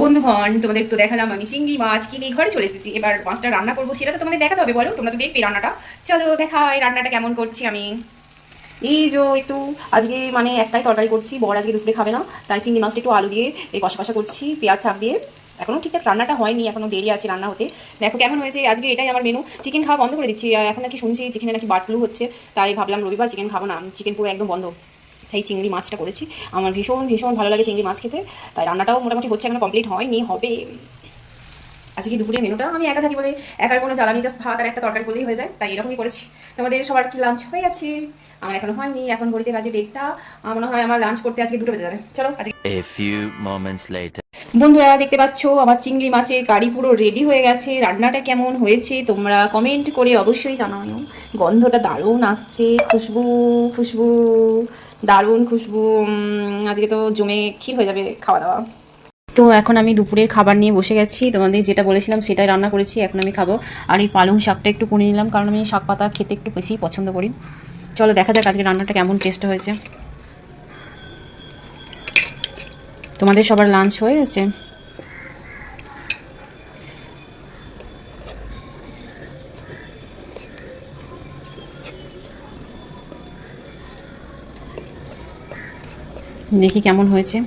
বন্ধুগণ, তোমাদের তো দেখালাম আমি চিংড়ি মাছ কিনে ঘরে চলে এসেছি। এবার মাছটা রান্না করবো, সেটা তো তোমাদের দেখাতে হবে। বলো, তোমরা তো দেখবে রান্নাটা। চলো দেখাই রান্নাটা কেমন করছি আমি। এই যে একটু আজকে মানে একটাই তরকারি করছি, বর আজকে দুপুরে খাবে না, তাই চিংড়ি মাছটা একটু আলু দিয়ে এই কষা কষা করছি, পেঁয়াজ শাক দিয়ে। এখনও ঠিকঠাক রান্নাটা হয়নি, এখনও দেরি আছে রান্না হতে। দেখো কেমন হয়েছে। আজকে এটাই আমার মেনু। চিকেন খাওয়া বন্ধ করে দিচ্ছি, এখন নাকি শুনছি চিকেনে নাকি বার্ড ফ্লু হচ্ছে, তাই ভাবলাম রবিবার চিকেন খাবো না, চিকেন পুরো একদম বন্ধ। তাই চিংড়ি মাছটা করেছি। আমার ভীষণ ভীষণ ভালো লাগে চিংড়ি মাছ খেতে, তাই রান্নাটাও মোটামুটি হচ্ছে, এখনো কমপ্লিট হয়নি, হবে। আজকে দুপুরের মেনুটা আমি একা থাকি বলে একার কোনো জ্বালানি, জাস্ট ভাত আর একটা তরকারি করলেই হয়ে যায়, তাই এরকমই করেছি। তোমাদের সবার কি লাঞ্চ হয়ে গেছে? আমার এখনো হয়নি, এখন ঘড়িতে বাজে 1:30। মনে হয় আমার লাঞ্চ করতে আজকে 2টা বেজে যাবে। চলো আজকে। A few moments later. বন্ধুরা দেখতে পাচ্ছ আমার চিংড়ি মাছের কারি পুরো রেডি হয়ে গেছে। রান্নাটা কেমন হয়েছে তোমরা কমেন্ট করে অবশ্যই জানাও। গন্ধটা দারুণ আসছে, খুশবু খুশবু, দারুণ খুশবু। আজকে তো জমে ক্ষীর হয়ে যাবে খাওয়া দাওয়া। তো এখন আমি দুপুরের খাবার নিয়ে বসে গেছি, তোমাদের যেটা বলেছিলাম সেটাই রান্না করেছি, এখন আমি খাবো। আর এই পালং শাকটা একটু করে নিলাম, কারণ আমি শাক পাতা খেতে একটু বেশি পছন্দ করি। চলো দেখা যাক আজকে রান্নাটা কেমন টেস্ট হয়েছে। তোমাদের সবার লাঞ্চ হয়ে গেছে? দেখি কেমন হয়েছে।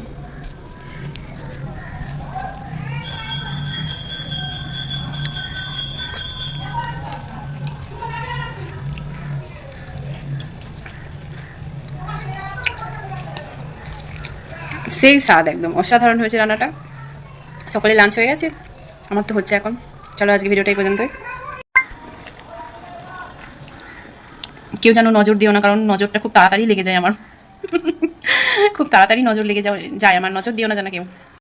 সেই স্বাদ, একদম অসাধারণ হয়েছে রান্নাটা। সকালে লাঞ্চ হয়ে গেছে, আমার তো হচ্ছে এখন। চলো আজকে ভিডিওটা এই পর্যন্তই। কেউ যেন নজর দিও না, কারণ নজরটা খুব তাড়াতাড়ি লেগে যায় আমার। খুব তাড়াতাড়ি নজর লেগে যায় আমার, নজর দিও না যেন কেউ।